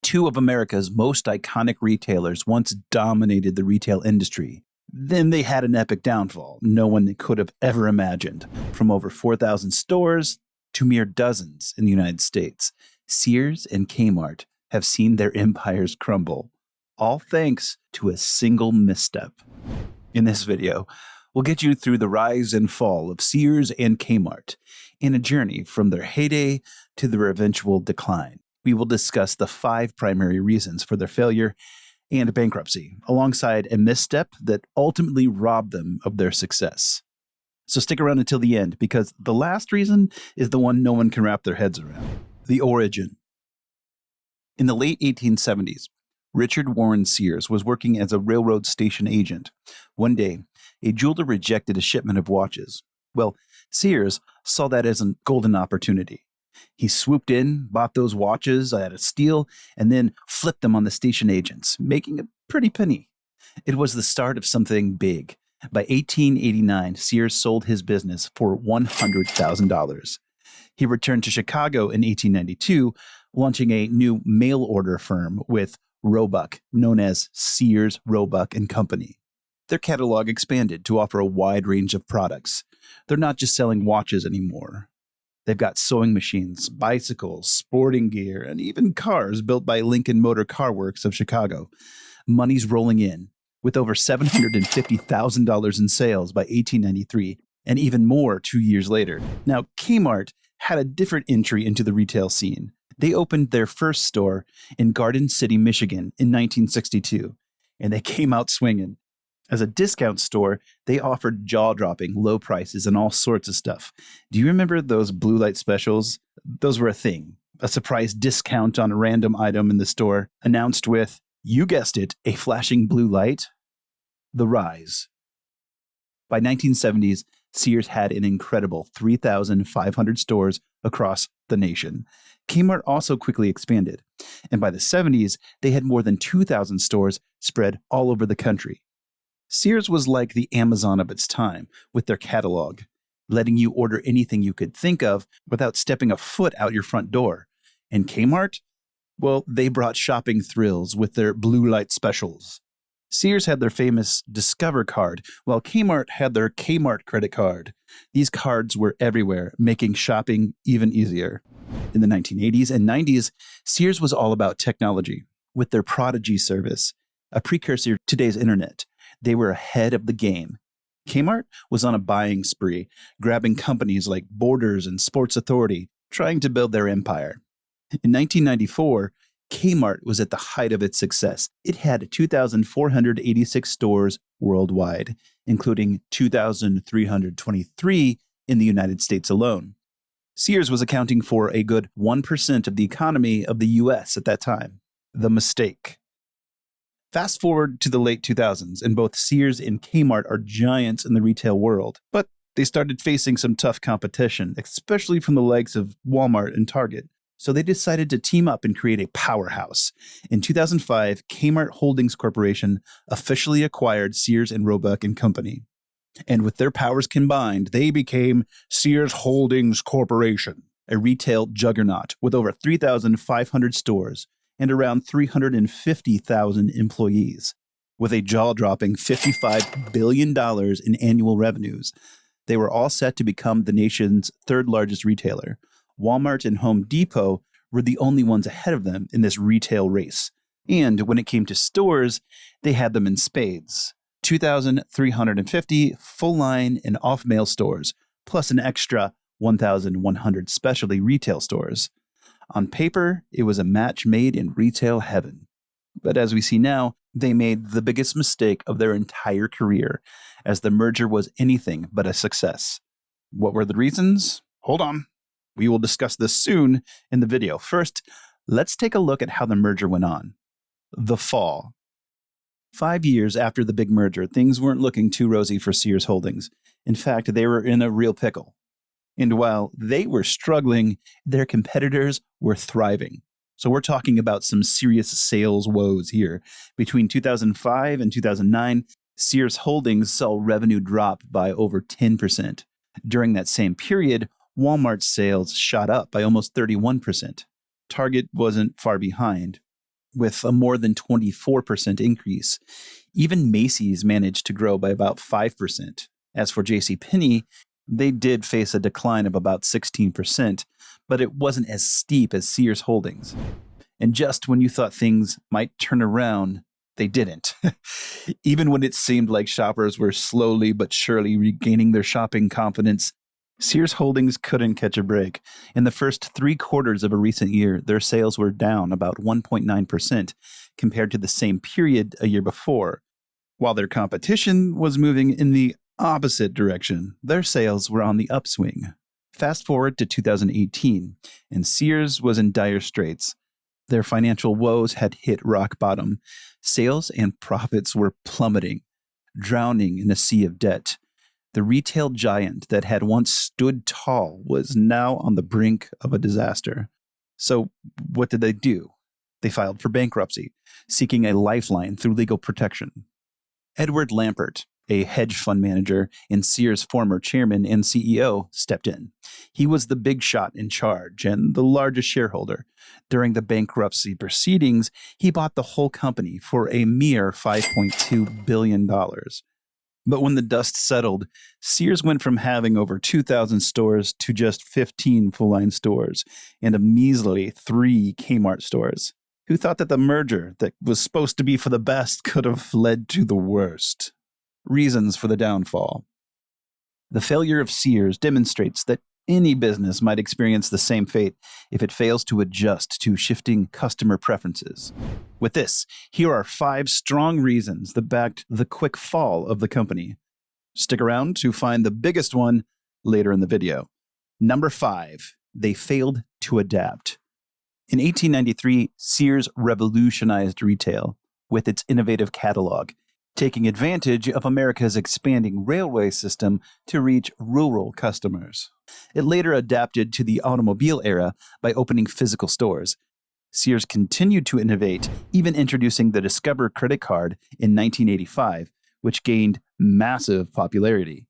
Two of America's most iconic retailers once dominated the retail industry. Then they had an epic downfall no one could have ever imagined. From over 4,000 stores to mere dozens in the United States, Sears and Kmart have seen their empires crumble, all thanks to a single misstep. In this video, we'll get you through the rise and fall of Sears and Kmart in a journey from their heyday to their eventual decline. We will discuss the 5 primary reasons for their failure and bankruptcy, alongside a misstep that ultimately robbed them of their success. So stick around until the end, because the last reason is the one no one can wrap their heads around: the origin. In the late 1870s, Richard Warren Sears was working as a railroad station agent. One day, a jeweler rejected a shipment of watches. Well, Sears saw that as a golden opportunity. He swooped in, bought those watches at a steal, and then flipped them on the station agents, making a pretty penny. It was the start of something big. By 1889, Sears sold his business for $100,000. He returned to Chicago in 1892, launching a new mail order firm with Roebuck, known as Sears, Roebuck and Company. Their catalog expanded to offer a wide range of products. They're not just selling watches anymore. They've got sewing machines, bicycles, sporting gear, and even cars built by Lincoln Motor Car Works of Chicago. Money's rolling in, with over $750,000 in sales by 1893, and even more 2 years later. Now, Kmart had a different entry into the retail scene. They opened their first store in Garden City, Michigan in 1962, and they came out swinging. As a discount store, they offered jaw-dropping low prices and all sorts of stuff. Do you remember those blue light specials? Those were a thing. A surprise discount on a random item in the store, announced with, you guessed it, a flashing blue light. The rise. By 1970s, Sears had an incredible 3,500 stores across the nation. Kmart also quickly expanded, and by the 70s, they had more than 2,000 stores spread all over the country. Sears was like the Amazon of its time, with their catalog, letting you order anything you could think of without stepping a foot out your front door. And Kmart? Well, they brought shopping thrills with their blue light specials. Sears had their famous Discover card, while Kmart had their Kmart credit card. These cards were everywhere, making shopping even easier. In the 1980s and 90s, Sears was all about technology. With their Prodigy service, a precursor to today's internet, they were ahead of the game. Kmart was on a buying spree, grabbing companies like Borders and Sports Authority, trying to build their empire. In 1994, Kmart was at the height of its success. It had 2,486 stores worldwide, including 2,323 in the United States alone. Sears was accounting for a good 1% of the economy of the U.S. at that time. The mistake. Fast forward to the late 2000s, and both Sears and Kmart are giants in the retail world, but they started facing some tough competition, especially from the likes of Walmart and Target. So they decided to team up and create a powerhouse. In 2005, Kmart Holdings Corporation officially acquired Sears and Roebuck and Company. And with their powers combined, they became Sears Holdings Corporation, a retail juggernaut with over 3,500 stores and around 350,000 employees. With a jaw-dropping $55 billion in annual revenues, they were all set to become the nation's third largest retailer. Walmart and Home Depot were the only ones ahead of them in this retail race. And when it came to stores, they had them in spades. 2,350 full-line and off-mail stores, plus an extra 1,100 specialty retail stores. On paper, it was a match made in retail heaven. But as we see now, they made the biggest mistake of their entire career, as the merger was anything but a success. What were the reasons? Hold on. We will discuss this soon in the video. First, let's take a look at how the merger went on. The fall. 5 years after the big merger, things weren't looking too rosy for Sears Holdings. In fact, they were in a real pickle. And while they were struggling, their competitors were thriving. So we're talking about some serious sales woes here. Between 2005 and 2009, Sears Holdings saw revenue drop by over 10%. During that same period, Walmart's sales shot up by almost 31%. Target wasn't far behind. with a more than 24% increase. Even Macy's managed to grow by about 5%. As for JCPenney, they did face a decline of about 16%, but it wasn't as steep as Sears Holdings. And just when you thought things might turn around, they didn't. Even when it seemed like shoppers were slowly but surely regaining their shopping confidence, Sears Holdings couldn't catch a break. In the first 3 quarters of a recent year, their sales were down about 1.9% compared to the same period a year before. While their competition was moving in the opposite direction, their sales were on the upswing. Fast forward to 2018, and Sears was in dire straits. Their financial woes had hit rock bottom. Sales and profits were plummeting, drowning in a sea of debt. The retail giant that had once stood tall was now on the brink of a disaster. So what did they do? They filed for bankruptcy, seeking a lifeline through legal protection. Edward Lampert, a hedge fund manager and Sears' former chairman and CEO, stepped in. He was the big shot in charge and the largest shareholder. During the bankruptcy proceedings, he bought the whole company for a mere $5.2 billion. But when the dust settled, Sears went from having over 2,000 stores to just 15 full-line stores and a measly 3 Kmart stores. Who thought that the merger that was supposed to be for the best could have led to the worst? Reasons for the downfall. The failure of Sears demonstrates that any business might experience the same fate if it fails to adjust to shifting customer preferences. With this, here are 5 strong reasons that backed the quick fall of the company. Stick around to find the biggest one later in the video. Number 5, they failed to adapt. In 1893, Sears revolutionized retail with its innovative catalog, taking advantage of America's expanding railway system to reach rural customers. It later adapted to the automobile era by opening physical stores. Sears continued to innovate, even introducing the Discover credit card in 1985, which gained massive popularity.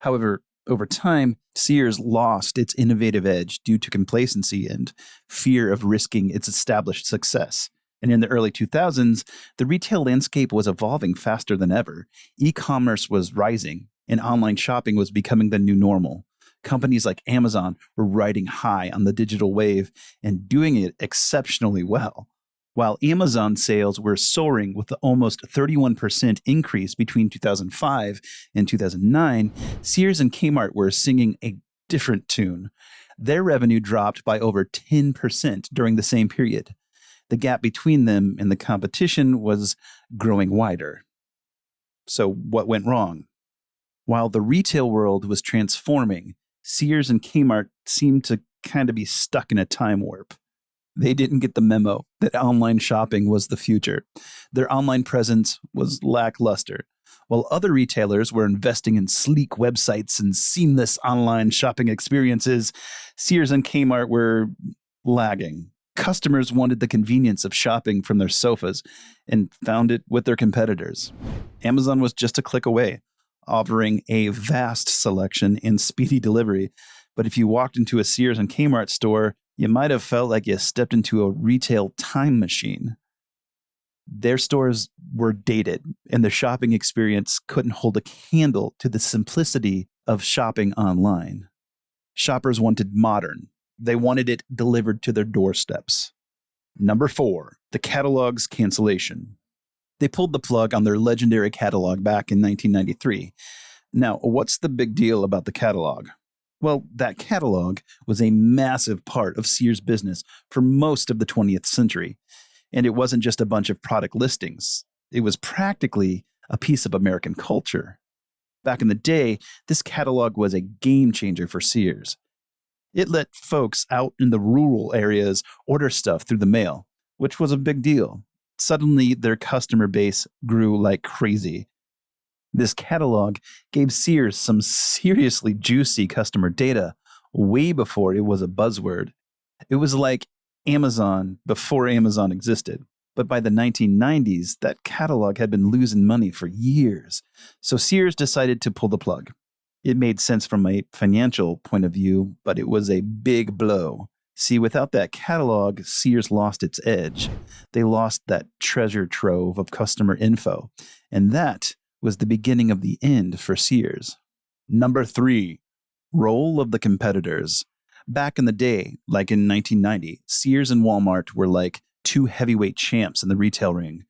However, over time, Sears lost its innovative edge due to complacency and fear of risking its established success. And in the early 2000s, the retail landscape was evolving faster than ever. E-commerce was rising, and online shopping was becoming the new normal. Companies like Amazon were riding high on the digital wave and doing it exceptionally well. While Amazon sales were soaring with the almost 31% increase between 2005 and 2009, Sears and Kmart were singing a different tune. Their revenue dropped by over 10% during the same period. The gap between them and the competition was growing wider. So what went wrong? While the retail world was transforming, Sears and Kmart seemed to kind of be stuck in a time warp. They didn't get the memo that online shopping was the future. Their online presence was lackluster. While other retailers were investing in sleek websites and seamless online shopping experiences, Sears and Kmart were lagging. Customers wanted the convenience of shopping from their sofas and found it with their competitors. Amazon was just a click away, offering a vast selection and speedy delivery. But if you walked into a Sears and Kmart store, you might have felt like you stepped into a retail time machine. Their stores were dated, and the shopping experience couldn't hold a candle to the simplicity of shopping online. Shoppers wanted modern. They wanted it delivered to their doorsteps. Number 4, the catalog's cancellation. They pulled the plug on their legendary catalog back in 1993. Now, what's the big deal about the catalog? Well, that catalog was a massive part of Sears' business for most of the 20th century. And it wasn't just a bunch of product listings. It was practically a piece of American culture. Back in the day, this catalog was a game changer for Sears. It let folks out in the rural areas order stuff through the mail, which was a big deal. Suddenly, their customer base grew like crazy. This catalog gave Sears some seriously juicy customer data way before it was a buzzword. It was like Amazon before Amazon existed. But by the 1990s, that catalog had been losing money for years. So Sears decided to pull the plug. It made sense from a financial point of view, but it was a big blow. See, without that catalog, Sears lost its edge. They lost that treasure trove of customer info. And that was the beginning of the end for Sears. Number 3, role of the competitors. Back in the day, like in 1990, Sears and Walmart were like two heavyweight champs in the retail ring.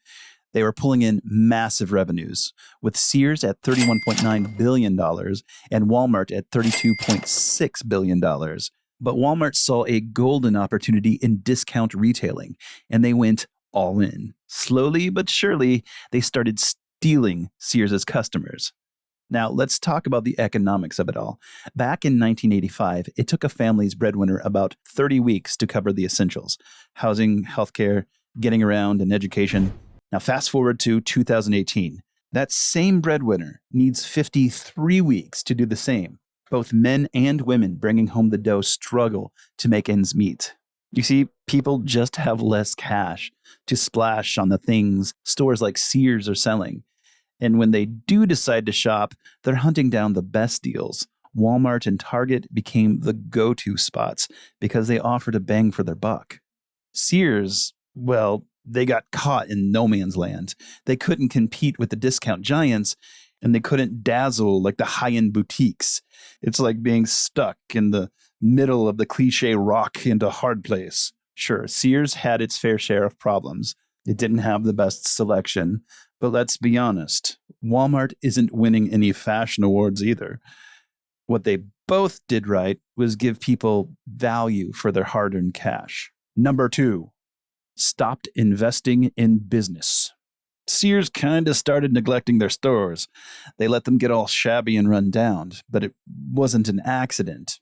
They were pulling in massive revenues, with Sears at $31.9 billion and Walmart at $32.6 billion. But Walmart saw a golden opportunity in discount retailing, and they went all in. Slowly but surely, they started stealing Sears' customers. Now, let's talk about the economics of it all. Back in 1985, it took a family's breadwinner about 30 weeks to cover the essentials: housing, healthcare, getting around, and education. Now, fast forward to 2018. That same breadwinner needs 53 weeks to do the same. Both men and women bringing home the dough struggle to make ends meet. You see, people just have less cash to splash on the things stores like Sears are selling. And when they do decide to shop, they're hunting down the best deals. Walmart and Target became the go-to spots because they offered a bang for their buck. Sears, well, they got caught in no man's land. They couldn't compete with the discount giants, and they couldn't dazzle like the high-end boutiques. It's like being stuck in the middle of the cliche rock and a hard place. Sure, Sears had its fair share of problems. It didn't have the best selection. But let's be honest, Walmart isn't winning any fashion awards either. What they both did right was give people value for their hard-earned cash. Number 2, stopped investing in business. Sears kind of started neglecting their stores. They let them get all shabby and run down, but it wasn't an accident.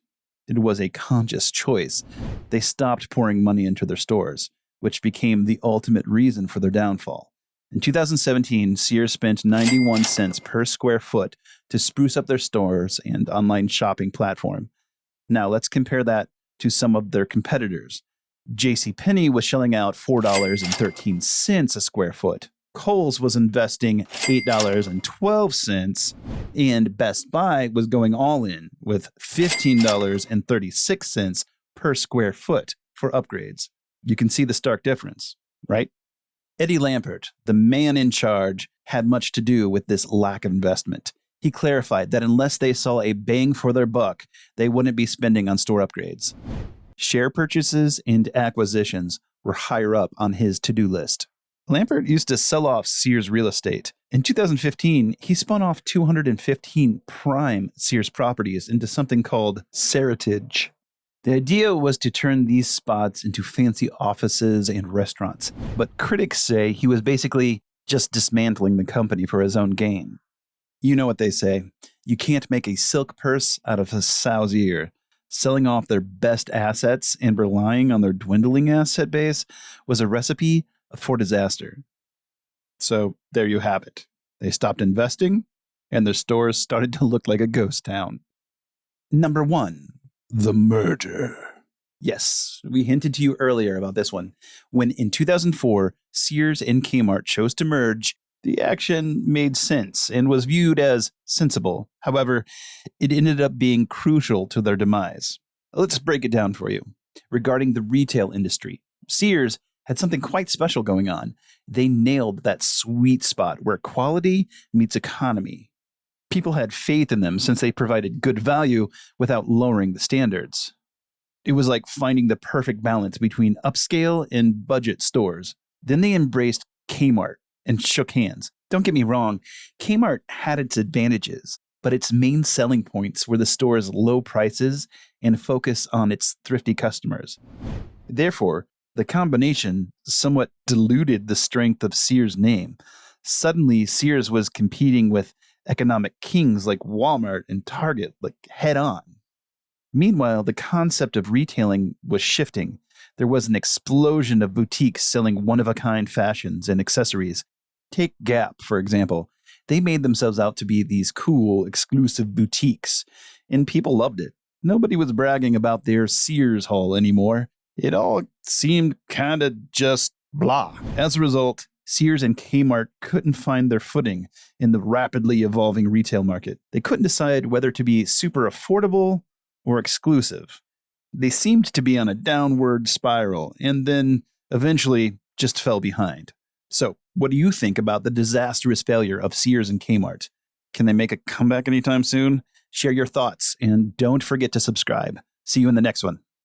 It was a conscious choice. They stopped pouring money into their stores, which became the ultimate reason for their downfall. In 2017, Sears spent 91 cents per square foot to spruce up their stores and online shopping platform. Now, let's compare that to some of their competitors. JCPenney was shelling out $4.13 a square foot. Kohl's was investing $8.12, and Best Buy was going all in with $15.36 per square foot for upgrades. You can see the stark difference, right? Eddie Lampert, the man in charge, had much to do with this lack of investment. He clarified that unless they saw a bang for their buck, they wouldn't be spending on store upgrades. Share purchases and acquisitions were higher up on his to-do list. Lampert used to sell off Sears real estate. In 2015, he spun off 215 prime Sears properties into something called Seritage. The idea was to turn these spots into fancy offices and restaurants, but critics say he was basically just dismantling the company for his own gain. You know what they say, you can't make a silk purse out of a sow's ear. Selling off their best assets and relying on their dwindling asset base was a recipe for disaster. So there you have it. They stopped investing, and their stores started to look like a ghost town. Number 1. The merger. Yes, we hinted to you earlier about this one. When in 2004, Sears and Kmart chose to merge, the action made sense and was viewed as sensible. However, it ended up being crucial to their demise. Let's break it down for you. Regarding the retail industry, Sears had something quite special going on. They nailed that sweet spot where quality meets economy. People had faith in them since they provided good value without lowering the standards. It was like finding the perfect balance between upscale and budget stores. Then they embraced Kmart and shook hands. Don't get me wrong, Kmart had its advantages, but its main selling points were the store's low prices and focus on its thrifty customers. Therefore, the combination somewhat diluted the strength of Sears' name. Suddenly, Sears was competing with economic kings like Walmart and Target, like head on. Meanwhile, the concept of retailing was shifting. There was an explosion of boutiques selling one-of-a-kind fashions and accessories. Take Gap, for example. They made themselves out to be these cool, exclusive boutiques, and people loved it. Nobody was bragging about their Sears haul anymore. It all seemed kind of just blah. As a result, Sears and Kmart couldn't find their footing in the rapidly evolving retail market. They couldn't decide whether to be super affordable or exclusive. They seemed to be on a downward spiral and then eventually just fell behind. So, what do you think about the disastrous failure of Sears and Kmart? Can they make a comeback anytime soon? Share your thoughts and don't forget to subscribe. See you in the next one.